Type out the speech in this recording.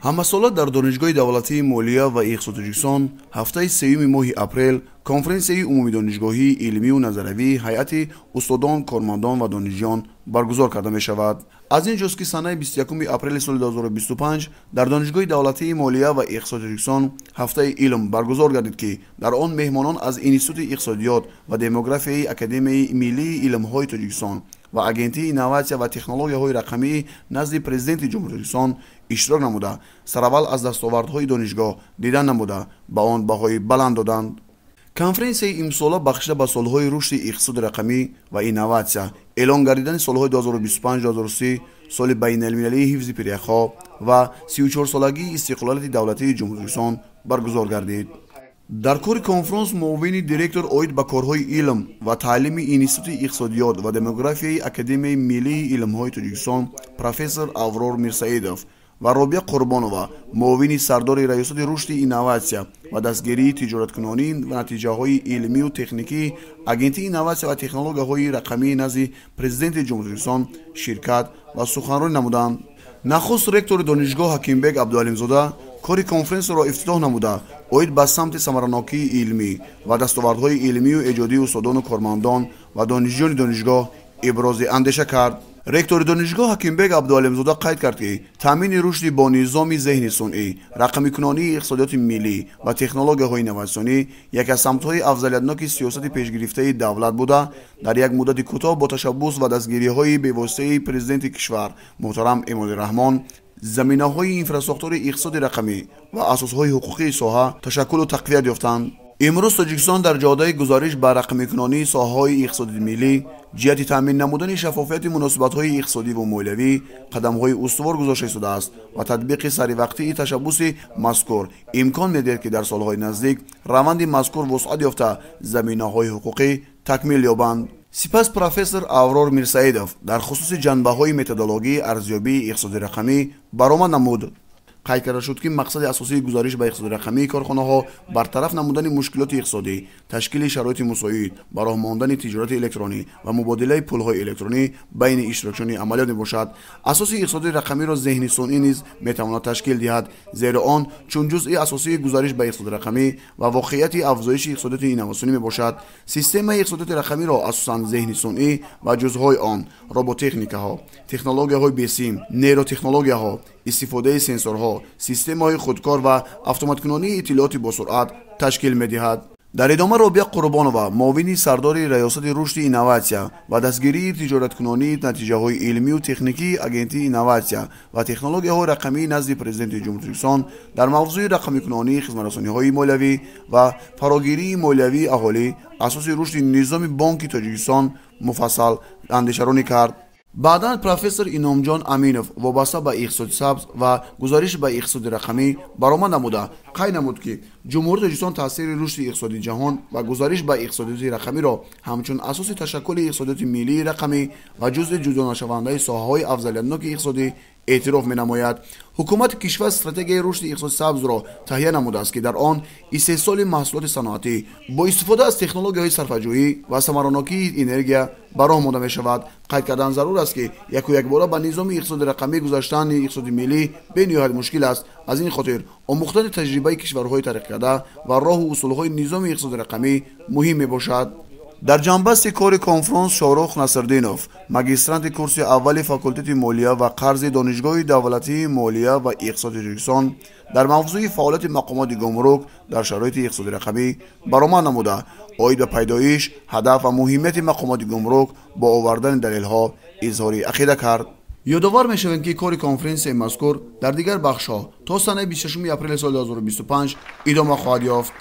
ҳамасола дар донишгоҳи давлатии молия ва иқtisod тоҷикистон ҳафтаи сеюми моҳи апрел конференсияи умумии донишгоҳии илмию назаравии ҳайати устодон, кормандон ва донишҷӯён баргузор карда мешавад. аз ин ҷост ки санаи 21 апрели соли 2025 дар донишгоҳи давлатии молия ва иқtisod тоҷикистон ҳафтаи илм баргузор гардид ки дар он меҳмонон аз институти иқтисодиёт ва демографияи академияи миллии илмҳои тоҷикистон ва агентии инноватсия ва технологияҳои рақамии назди президенти ҷумҳурии тоҷикистон иштирок намуда сараввал аз дастовардҳои донишгоҳ дидан намуда ба он баҳои баланд доданд. конференсияи имсола бахшида ба солҳои рушди иқтисоди рақамӣ ва инноватсия, эълон гардидани солҳои 2025-2030, соли байналмилалии ҳифзи пиряхҳо ва 34-солагии истиқлолияти давлатии ҷумҳурии тоҷикистон баргузор гардид. дар кори конференс муовини директор оид ба корҳои илм ва таълими институти иқтисодиёт ва демографияи академияи миллии илмҳои тоҷикистон профессор аврор мирсаидов ва робия қурбонова, муовини сардори раёсати рушди инноватсия ва дастгирии тиҷораткунонӣ ва натиҷаҳои илмию техникии агентии инноватсия ва технологияҳои рақамии назди президенти ҷумҳурии тоҷикистон ширкат ва суханронӣ намуданд. нахуст ректори донишгоҳ ҳакимбек абдуалимзода кори конференсияро ифтитоҳ намуда оид ба самти самаранокии илмӣ ва дастовардҳои илмию эҷодии устодону кормандон ва донишҷӯёни донишгоҳ ибрози андеша кард. ректори донишгоҳ ҳакимбек абдуалимзода қайд кард ки таъмини рушди бо низоми зеҳни сунъӣ, рақамикунонии иқтисодиёти миллӣ ва технологияҳои инноватсионӣ яке аз самтҳои афзалиятноки сиёсати пешгирифтаи давлат буда, дар як муддати кӯтоҳ бо ташаббус ва дастгириҳои бевоситаи президенти кишвар муҳтарам эмомалӣ заминаҳои инфраструктураи иқтисоди рақамӣ ва асосҳои ҳуқуқии соҳа ташаккулу тақвият ёфтанд. имрӯз тоҷикистон дар ҷодаи гузариш ба рақамикунонии соҳаҳои иқтисоди миллӣ ҷиҳати таъмин намудани шаффофияти муносибатҳои иқтисодӣ ва молиявӣ қадамҳои устувор гузошта истодааст ва татбиқи саривақтии ташаббуси мазкур имкон медиҳад ки дар солҳои наздик раванди мазкур вусъат ёфта заминаҳои ҳуқуқӣ такмил ёбанд. сипас профессор аврор мирсаидов дар хусуси ҷанбаҳои методологии арзёбии иқтисоди рақамӣ баромад намуд. қайд карда шуд ки мақсади асосии гузариш ба иқтисоди рақамии корхонаҳо бартараф намудани мушкилоти иқтисодӣ, ташкили шароити мусоид, ба роҳ мондани тиҷорати электронӣ ва мубодилаи пулҳои электронӣ байни иштирокчиёни амалиёт мебошад. асоси иқтисоди рақамиро зеҳни сунъӣ низ метавонад ташкил диҳад, зеро он чун ҷузъи асосии гузариш ба иқтисоди рақамӣ ва воқеияти афзоиши иқтисодиёти инноватсионӣ мебошад. системаи иқтисодиёти рақамиро асосан зеҳни сунъӣ ва ҷузъҳои он, роботехникаҳо, технологияҳои бесим, нейротехнологияҳо, истифодаи сенсорҳо, системаҳои худкор ва автоматкунонии иттилооти босуръат ташкил медиҳад. дар идома робия қурбонова, муовини сардори раёсати рушди инноватсия ва дастгирии тиҷораткунонии натиҷаҳои илмию техникии агентии инноватсия ва технологияҳои рақамии назди президенти ҷумҳурии тоҷикистон дар мавзӯи рақамикунонии хизматрасониҳои молиявӣ ва фарогирии молиявии аҳолӣ асоси рушди низоми бонки тоҷикистон муфассал андешаронӣ кард. баъдан профессор иномҷон аминов вобаста ба иқтисоди сабз ва гузариш ба иқтисоди рақамӣ баромад намуда қайд намуд ки ҷумҳурии тоҷикистон таъсири рушди иқтисоди ҷаҳон ва гузариш ба иқтисодиёти рақамиро ҳамчун асоси ташаккули иқтисодиёти миллии рақамӣ ва ҷузъи ҷудонашавандаи соҳаҳои афзалиятноки иқтисодӣ эътироф менамояд. ҳукумати кишвар стратегияи рушди иқтисоди сабзро таҳия намудааст ки дар он истеҳсоли маҳсулоти саноатӣ бо истифода аз технологияҳои сарфаҷӯӣ ва самаранокии энергия ба роҳ монда мешавад. қайд кардан зарур аст ки якбора ба низоми иқтисоди рақамӣ гузаштани иқтисоди миллӣ бениҳоят мушкил аст. аз ин хотир омӯхтани таҷрибаи кишварҳои тараққикарда ва роҳу усулҳои низоми иқтисоди рақамӣ муҳим мебошад. дар ҷанбасти кори конференс шорух насрдинов, магистранти курси аввали факултети молия ва қарзи донишгоҳи давлатии молия ва иқтисоди тоҷикистон дар мавзӯи фаъолияти мақомоти гумрук дар шароити иқтисоди рақамӣ баромад намуда оид ба пайдоиш, ҳадаф ва муҳимияти мақомоти гумрук бо овардани далелҳо изҳори ақида кард. ёдовар мешавем ки кори конференсияи мазкур дар дигар бахшҳо то санаи 26 апрели соли 2025 идома хоҳад ёфт.